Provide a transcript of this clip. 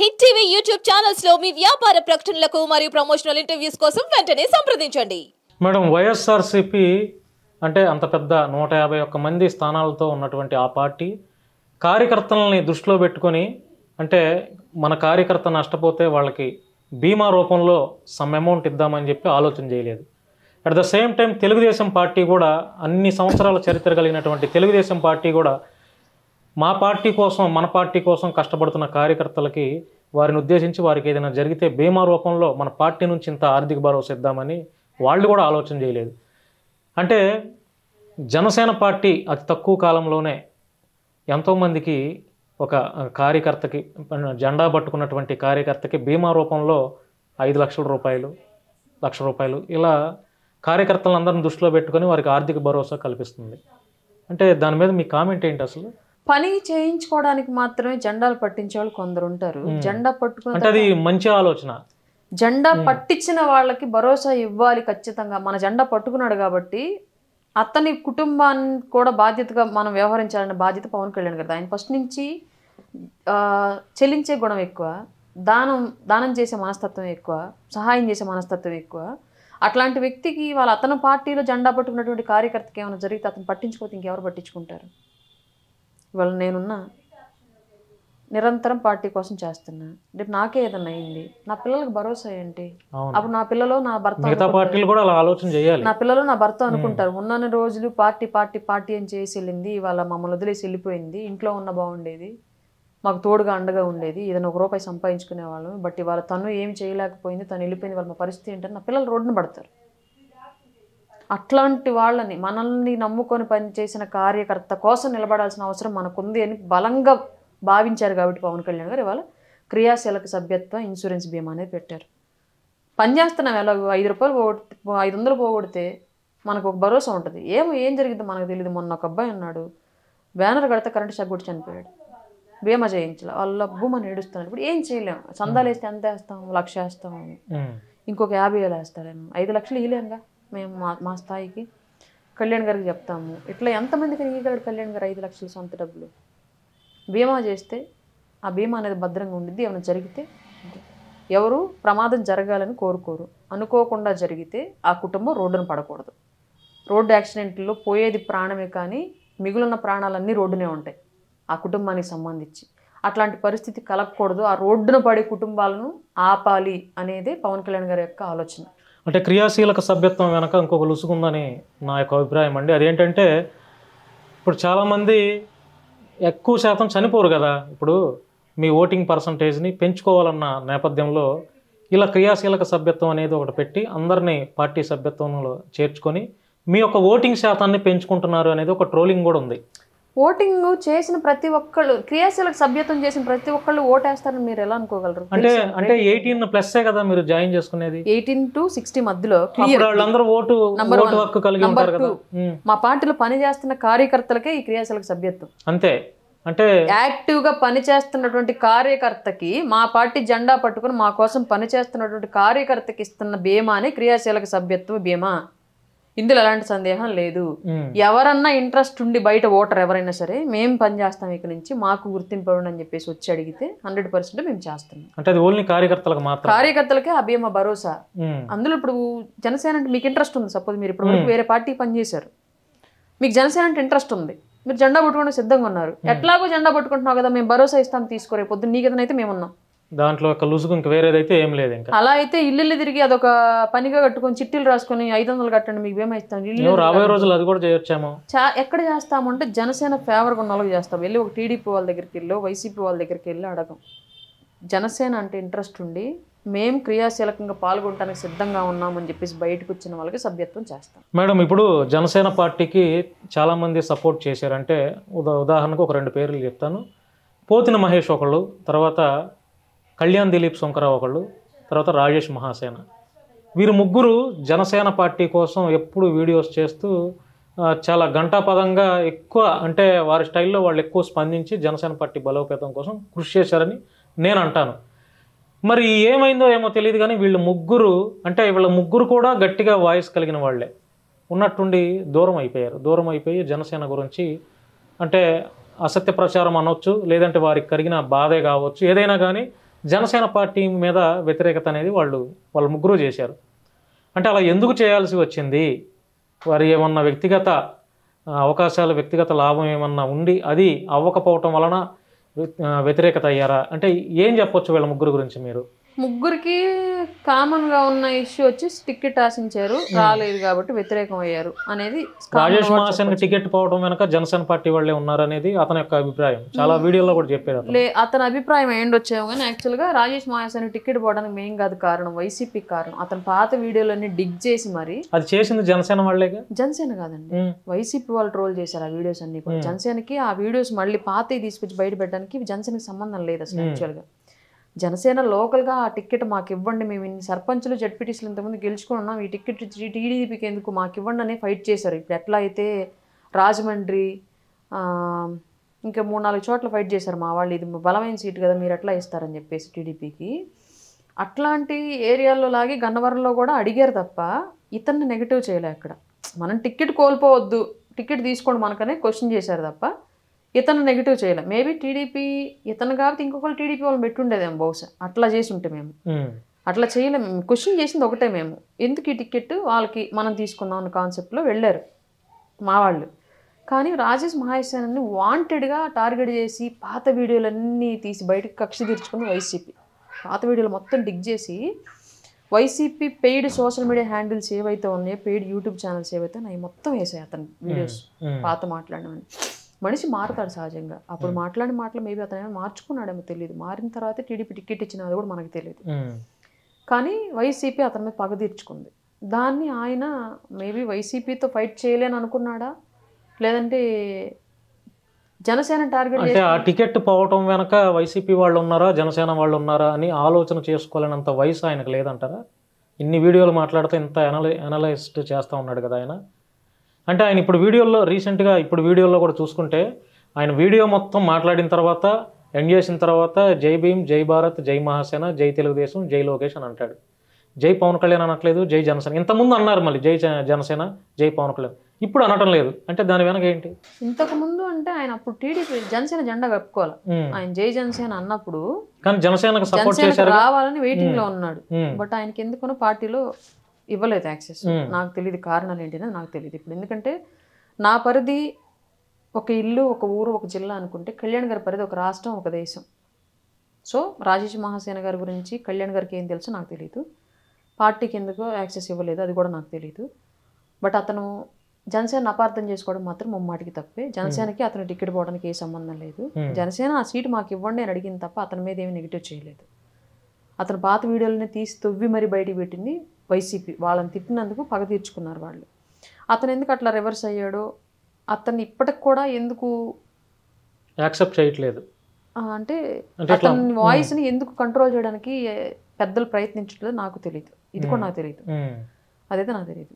Hit TV YouTube channels లో మీ వ్యాపార ప్రకటనలకు మరియు ప్రమోషనల్ ఇంటర్వ్యూస్ కోసం వెంటనే సంప్రదించండి. మేడం, వైఎస్ఆర్సీపీ అంటే అంత పెద్ద 151 మంది స్థానాలతో ఉన్నటువంటి ఆ పార్టీ కార్యకర్తలని దృష్టిలో పెట్టుకొని అంటే మన కార్యకర్త నష్టపోతే వాళ్ళకి బీమా రూపంలో సమ్ అమౌంట్ ఇద్దామని చెప్పి ఆలోచన చేయలేదు. At the same time Telugu Desam party కూడా అన్ని సంవత్సరాల చరిత్ర కలిగినటువంటి తెలుగుదేశం పార్టీ కూడా మా పార్టీ కోసం మన పార్టీ కోసం కష్టపడుతున్న కార్యకర్తలకి వారిని ఉద్దేశించి వారికి ఏదైనా జరిగితే బీమా రూపంలో మన పార్టీ నుంచి ఇంత ఆర్థిక భరోసా ఇద్దామని వాళ్ళు కూడా ఆలోచన చేయలేదు. అంటే జనసేన పార్టీ అతి తక్కువ కాలంలోనే ఎంతోమందికి ఒక కార్యకర్తకి జెండా పట్టుకున్నటువంటి కార్యకర్తకి బీమా రూపంలో 5 లక్షల రూపాయలు, 1 లక్ష రూపాయలు ఇలా కార్యకర్తలందరిని దృష్టిలో పెట్టుకొని వారికి ఆర్థిక భరోసా కల్పిస్తుంది. అంటే దాని మీద మీ కామెంట్ ఏంటి? అసలు పని చేయించుకోవడానికి మాత్రమే జెండాలు పట్టించే వాళ్ళు కొందరు ఉంటారు. జెండా పట్టుకుని అంటే అది మంచి ఆలోచన. జెండా పట్టించిన వాళ్ళకి భరోసా ఇవ్వాలి ఖచ్చితంగా. మన జెండా పట్టుకున్నాడు కాబట్టి అతని కుటుంబాన్ని కూడా బాధ్యతగా మనం వ్యవహరించాలనే బాధ్యత పవన్ కళ్యాణ్ గారు. ఆయన ఫస్ట్ నుంచి చెల్లించే గుణం ఎక్కువ, దానం చేసే మనస్తత్వం ఎక్కువ, సహాయం చేసే మనస్తత్వం ఎక్కువ. అట్లాంటి వ్యక్తికి అతని పార్టీలో జెండా పట్టుకున్నటువంటి కార్యకర్తకి ఏమైనా జరిగితే అతను పట్టించుకోతే ఇంకెవరు పట్టించుకుంటారు? ఇవాళ నేనున్నా నిరంతరం పార్టీ కోసం చేస్తున్నా. రేపు నాకే ఏదన్నా అయింది, నా పిల్లలకు భరోసా ఏంటి? అప్పుడు నా పిల్లలు నా భర్త, నా పిల్లలు నా భర్త అనుకుంటారు. ఉన్నన్ని రోజులు పార్టీ పార్టీ పార్టీ అని చేసి వెళ్ళింది, ఇవాళ మమ్మల్ని వదిలేసి వెళ్ళిపోయింది. ఇంట్లో ఉన్న బాగుండేది, మాకు తోడుగా అండగా ఉండేది, ఏదైనా 1 రూపాయి సంపాదించుకునేవాళ్ళం. బట్ ఇవాళ తను ఏం చేయలేకపోయింది, తను వెళ్ళిపోయింది, వాళ్ళ మా పరిస్థితి ఏంటంటే నా పిల్లలు రోడ్డున పడతారు. అట్లాంటి వాళ్ళని, మనల్ని నమ్ముకొని పనిచేసిన కార్యకర్త కోసం నిలబడాల్సిన అవసరం మనకుంది అని బలంగా భావించారు. కాబట్టి పవన్ కళ్యాణ్ గారు ఇవాళ క్రియాశీలక సభ్యత్వ ఇన్సూరెన్స్ బీమా అనేది పెట్టారు. పనిచేస్తున్నాం, ఎలాగో 5 రూపాయలు 500 పోగొడితే మనకు ఒక భరోసా ఉంటుంది. ఏం జరిగిందో మనకు తెలియదు. మొన్న ఒక అబ్బాయి అన్నాడు, బ్యానర్ కడితే కరెంట్ షాక్ కొట్టి చనిపోయాడు, బీమా చేయించాలి, వాళ్ళ భూమని ఏడుస్తున్నాడు. ఇప్పుడు ఏం చేయలేము. చందాలు వేస్తే ఎంత వేస్తాం? 1 లక్ష వేస్తాము, ఇంకొక 50,000 వేస్తారేమో, 5 లక్షలు ఇవ్వలేంగా మేము మా స్థాయికి. కళ్యాణ్ గారికి చెప్తాము, ఇట్లా ఎంతమందికి ఇవ్వగలడు కళ్యాణ్ గారు 5 లక్షలు సొంత డబ్బులు? బీమా చేస్తే ఆ బీమా అనేది భద్రంగా ఉండిద్ది. ఏమైనా జరిగితే ఎవరు ప్రమాదం జరగాలని కోరుకోరు. అనుకోకుండా జరిగితే ఆ కుటుంబం రోడ్డున పడకూడదు. రోడ్డు యాక్సిడెంట్లో పోయేది ప్రాణమే, కానీ మిగులున్న ప్రాణాలన్నీ రోడ్డునే ఉంటాయి ఆ కుటుంబానికి సంబంధించి. అట్లాంటి పరిస్థితి కలగకూడదు. ఆ రోడ్డున పడే కుటుంబాలను ఆపాలి అనేది పవన్ కళ్యాణ్ గారి యొక్క ఆలోచన. అంటే క్రియాశీలక సభ్యత్వం వెనక ఇంకొక లుసుకుందని నా యొక్క అభిప్రాయం అండి. అదేంటంటే ఇప్పుడు చాలామంది ఎక్కువ శాతం చనిపోరు కదా. ఇప్పుడు మీ ఓటింగ్ పర్సంటేజ్ని పెంచుకోవాలన్న నేపథ్యంలో ఇలా క్రియాశీలక సభ్యత్వం అనేది ఒకటి పెట్టి అందరినీ పార్టీ సభ్యత్వంలో చేర్చుకొని మీ యొక్క ఓటింగ్ శాతాన్ని పెంచుకుంటున్నారు అనేది ఒక ట్రోలింగ్ కూడా ఉంది. ఓటింగ్ చేసిన ప్రతి ఒక్కళ్ళు, క్రియాశీలక సభ్యత్వం చేసిన ప్రతి ఒక్కళ్ళు ఓటేస్తారని మీరు ఎలా అనుకోగలరు? అంటే 18+ కదా మీరు జాయిన్ చేసుకునేది. 18 to 60 మధ్యలో వాళ్ళందరూ ఓటు హక్కు కలిగి ఉంటారు కదా. మా పార్టీలో పనిచేస్తున్న కార్యకర్తలకే ఈ క్రియాశీలక సభ్యత్వం. అంతే. అంటే యాక్టివ్ గా పనిచేస్తున్నటువంటి కార్యకర్తకి, మా పార్టీ జెండా పట్టుకుని మా కోసం పనిచేస్తున్నటువంటి కార్యకర్తకి ఇస్తున్న బీమాని క్రియాశీలక సభ్యత్వ బీమా. ఇందులో ఎలాంటి సందేహం లేదు. ఎవరన్నా ఇంట్రెస్ట్ ఉండి బయట ఓటర్ ఎవరైనా సరే, మేము పనిచేస్తాం ఇక్కడ నుంచి, మాకు గుర్తింపు ఇవ్వండి అని చెప్పేసి వచ్చి అడిగితే 100% మేము చేస్తున్నాం. అంటే అది ఓన్లీ కార్యకర్తలకు మాత్రం, కార్యకర్తలకే ఆ బీమా భరోసా. అందులో ఇప్పుడు జనసేన అంటే మీకు ఇంట్రెస్ట్ ఉంది, సపోజ్ మీరు ఇప్పుడు వరకు వేరే పార్టీ పనిచేశారు, మీకు జనసేన అంటే ఇంట్రెస్ట్ ఉంది, మీరు జెండా పట్టుకుంటే సిద్ధంగా ఉన్నారు, ఎట్లాగో జెండా పట్టుకుంటున్నావు కదా, మేము భరోసా ఇస్తాం తీసుకోరే పొద్దున్న నీకు ఏదైతే మేము ఉన్నాం. దాంట్లో ఒక లుసుగు ఇంక వేరేదైతే ఏం లేదు. ఇంకా అలా అయితే ఇల్లు తిరిగి అదొక పనిగా కట్టుకొని చిట్టీలు రాసుకొని 500 కట్టండి మీకు బీమా ఇస్తాం, రాబోయే రోజులు అది కూడా చేయొచ్చాము. ఎక్కడ చేస్తాము అంటే జనసేన ఫేవర్గా ఉన్న వాళ్ళకి చేస్తాం. వెళ్ళి ఒక టీడీపీ వాళ్ళ దగ్గరికి వెళ్ళి, వైసీపీ వాళ్ళ దగ్గరికి వెళ్ళి అడగం. జనసేన అంటే ఇంట్రెస్ట్ ఉండి మేము క్రియాశీలకంగా పాల్గొనడానికి సిద్ధంగా ఉన్నామని చెప్పేసి బయటకు వచ్చిన వాళ్ళకి సభ్యత్వం చేస్తాం. మేడం, ఇప్పుడు జనసేన పార్టీకి చాలామంది సపోర్ట్ చేశారంటే ఉదాహరణకు ఒక 2 పేర్లు చెప్తాను. పోతిన మహేష్ ఒకళ్ళు, తర్వాత కళ్యాణ్ దిలీప్ శంకరావు ఒకళ్ళు, తర్వాత రాజేష్ మహాసేన. వీరు ముగ్గురు జనసేన పార్టీ కోసం ఎప్పుడు వీడియోస్ చేస్తూ చాలా గంటాపదంగా ఎక్కువ, అంటే వారి స్టైల్లో వాళ్ళు ఎక్కువ స్పందించి జనసేన పార్టీ బలోపేతం కోసం కృషి చేశారని నేను అంటాను. మరి ఏమైందో ఏమో తెలియదు కానీ వీళ్ళ ముగ్గురు కూడా గట్టిగా వాయిస్ కలిగిన వాళ్ళే ఉన్నట్టుండి దూరం అయిపోయి జనసేన గురించి అంటే అసత్య ప్రచారం అనొచ్చు, లేదంటే వారికి కలిగిన బాధే కావచ్చు, ఏదైనా కానీ జనసేన పార్టీ మీద వ్యతిరేకత అనేది వాళ్ళు ముగ్గురు చేశారు. అంటే అలా ఎందుకు చేయాల్సి వచ్చింది? వారి ఏమన్నా వ్యక్తిగత అవకాశాలు, వ్యక్తిగత లాభం ఏమన్నా ఉండి అది అవ్వకపోవటం వలన వ్యతిరేకత అయ్యారా? అంటే ఏం చెప్పొచ్చు వీళ్ళ ముగ్గురు గురించి మీరు? ముగ్గురికి కామన్గా ఉన్న ఇష్యూ వచ్చి టికెట్ ఆశించారు, రాలేదు కాబట్టి వ్యతిరేకం అయ్యారు అనేది. రాజేష్ మహాసేనకి టికెట్ పోవడం వెనక జనసేన పార్టీ వాళ్ళే ఉన్నారనేది అతని యొక్క అభిప్రాయం. చాలా వీడియోలో కూడా చెప్పారు. అతని అభిప్రాయం ఏంటొచ్చాము కానీ యాక్చువల్గా రాజేష్ మహాసేన టికెట్ పోవడానికి మెయిన్ కాదు కారణం, వైసీపీ కారణం. అతని పాత వీడియోలన్నీ డిగ్ చేసి మరి అది చేసింది జనసేన వాళ్ళేగా. జనసేన కాదండి, వైసీపీ వాళ్ళు ట్రోల్ చేశారు ఆ వీడియోస్ అన్ని కూడా. జనసేనకి ఆ వీడియోస్ మళ్ళీ పాతవి తీసుకొచ్చి బయట పెట్టడానికి జనసేనకి సంబంధం లేదు అసలు. యాక్చువల్గా జనసేన లోకల్గా ఆ టికెట్ మాకు ఇవ్వండి, మేము ఇన్ని సర్పంచులు జడ్పీటీసీలు ఇంతకుముందు గెలుచుకుని ఉన్నాం, ఈ టికెట్ టీడీపీకి ఎందుకు మాకు ఇవ్వండి అనే ఫైట్ చేశారు. ఇప్పుడు ఎట్లా అయితే రాజమండ్రి ఇంకా 3-4 చోట్ల ఫైట్ చేశారు మా వాళ్ళు, ఇది బలమైన సీటు కదా మీరు ఎట్లా ఇస్తారని చెప్పేసి టీడీపీకి. అట్లాంటి ఏరియాల్లో లాగి గన్నవరంలో కూడా అడిగారు తప్ప ఇతన్ని నెగిటివ్ చేయలే. అక్కడ మనం టికెట్ కోల్పోవద్దు, టికెట్ తీసుకోండి మనకనే క్వశ్చన్ చేశారు తప్ప ఇతను నెగిటివ్ చేయలే. మేబీ టీడీపీ ఇతను కాబట్టి ఇంకొకరు టీడీపీ వాళ్ళని పెట్టుండేదేమో బహుశా, అట్లా చేసి ఉంటే. మేము అట్లా చేయలేము, క్వశ్చన్ చేసింది ఒకటే, మేము ఎందుకు ఈ టికెట్ వాళ్ళకి మనం తీసుకుందాం అన్న కాన్సెప్ట్లో వెళ్ళారు మా వాళ్ళు. కానీ రాజేష్ మహాసేనని వాంటెడ్గా టార్గెట్ చేసి పాత వీడియోలన్నీ తీసి బయటకు కక్ష తీర్చుకుంది వైసీపీ. పాత వీడియోలు మొత్తం డిగ్ చేసి YCP paid social media handles ఏవైతే ఉన్నాయో, పెయిడ్ యూట్యూబ్ ఛానల్స్ ఏవైతే ఉన్నాయి మొత్తం వేసాయి అతను వీడియోస్. పాత మాట్లాడినవని. మనిషి మారుతాడు సహజంగా. అప్పుడు మాట్లాడిన మాటలు మేబీ అతను మార్చుకున్నాడేమో తెలియదు. మారిన తర్వాత టీడీపీ టికెట్ ఇచ్చిన అది కూడా మనకు తెలియదు. కానీ వైసీపీ అతని మీద పగ తీర్చుకుంది. దాన్ని ఆయన మేబీ వైసీపీతో ఫైట్ చేయలేని అనుకున్నాడా, లేదంటే జనసేన టార్గెట్ అంటే ఆ టికెట్ పోవటం వెనక వైసీపీ వాళ్ళు ఉన్నారా జనసేన వాళ్ళు ఉన్నారా అని ఆలోచన చేసుకోలేనంత వయసు ఆయనకు లేదంటారా? ఇన్ని వీడియోలు మాట్లాడుతూ ఇంత అనలైస్ట్ చేస్తూ ఉన్నాడు కదా ఆయన. అంటే ఆయన ఇప్పుడు వీడియోలో రీసెంట్గా వీడియోలో కూడా చూసుకుంటే ఆయన వీడియో మొత్తం మాట్లాడిన తర్వాత ఎండ్ చేసిన తర్వాత జై భీమ్, జై భారత్, జై మహాసేన, జై తెలుగుదేశం, జై లోకేష్ అని అంటాడు. జై పవన్ కళ్యాణ్ అనట్లేదు, జై జనసేన. ఇంతకుముందు అన్నారు మళ్ళీ జై జనసేన, జై పవన్ కళ్యాణ్, ఇప్పుడు అనటం లేదు. అంటే దాని వెనక ఏంటి? ఇంతకుముందు అంటే ఆయన అప్పుడు టీడీపీ జనసేన జెండా కప్పుకోవాలి. ఆయన జై జనసేన అన్నప్పుడు కానీ జనసేనకు సపోర్ట్ చేశారు, రావాలని వెయిటింగ్ లో ఉన్నాడు. బట్ ఆయనకి ఎందుకనో పార్టీలో ఇవ్వలేదు యాక్సెస్. నాకు తెలియదు కారణాలు ఏంటనేది నాకు తెలియదు ఇప్పుడు. ఎందుకంటే నా పరిధి ఒక ఇల్లు, ఒక ఊరు, ఒక జిల్లా అనుకుంటే కళ్యాణ్ గారి పరిధి ఒక రాష్ట్రం, ఒక దేశం. సో రాజేష్ మహాసేన గారి గురించి కళ్యాణ్ గారికి ఏం తెలుసో నాకు తెలియదు. పార్టీకి ఎందుకో యాక్సెస్ ఇవ్వలేదు అది కూడా నాకు తెలియదు. బట్ అతను జనసేన అపార్థం చేసుకోవడం మాత్రం ముమ్మాటికి తప్పే. జనసేనకి అతను టికెట్ పోవడానికి ఏ సంబంధం లేదు. జనసేన ఆ సీటు మాకు ఇవ్వండి అని అడిగింది తప్ప అతని మీద ఏమి నెగిటివ్ చేయలేదు. అతను పాత వీడియోలని తీసి తొవ్వి మరీ బయటికి పెట్టింది వైసీపీ. వాళ్ళని తిట్టినందుకు పగ తీర్చుకున్నారు వాళ్ళు. అతను ఎందుకు అట్లా రివర్స్ అయ్యాడో, అతన్ని ఇప్పటికి కూడా ఎందుకు యాక్సెప్ట్ చేయట్లేదు అంటే అతని వాయిస్ని ఎందుకు కంట్రోల్ చేయడానికి పెద్దలు ప్రయత్నించట్లేదు నాకు తెలియదు. ఇది కూడా నాకు తెలియదు, అదైతే నాకు తెలియదు.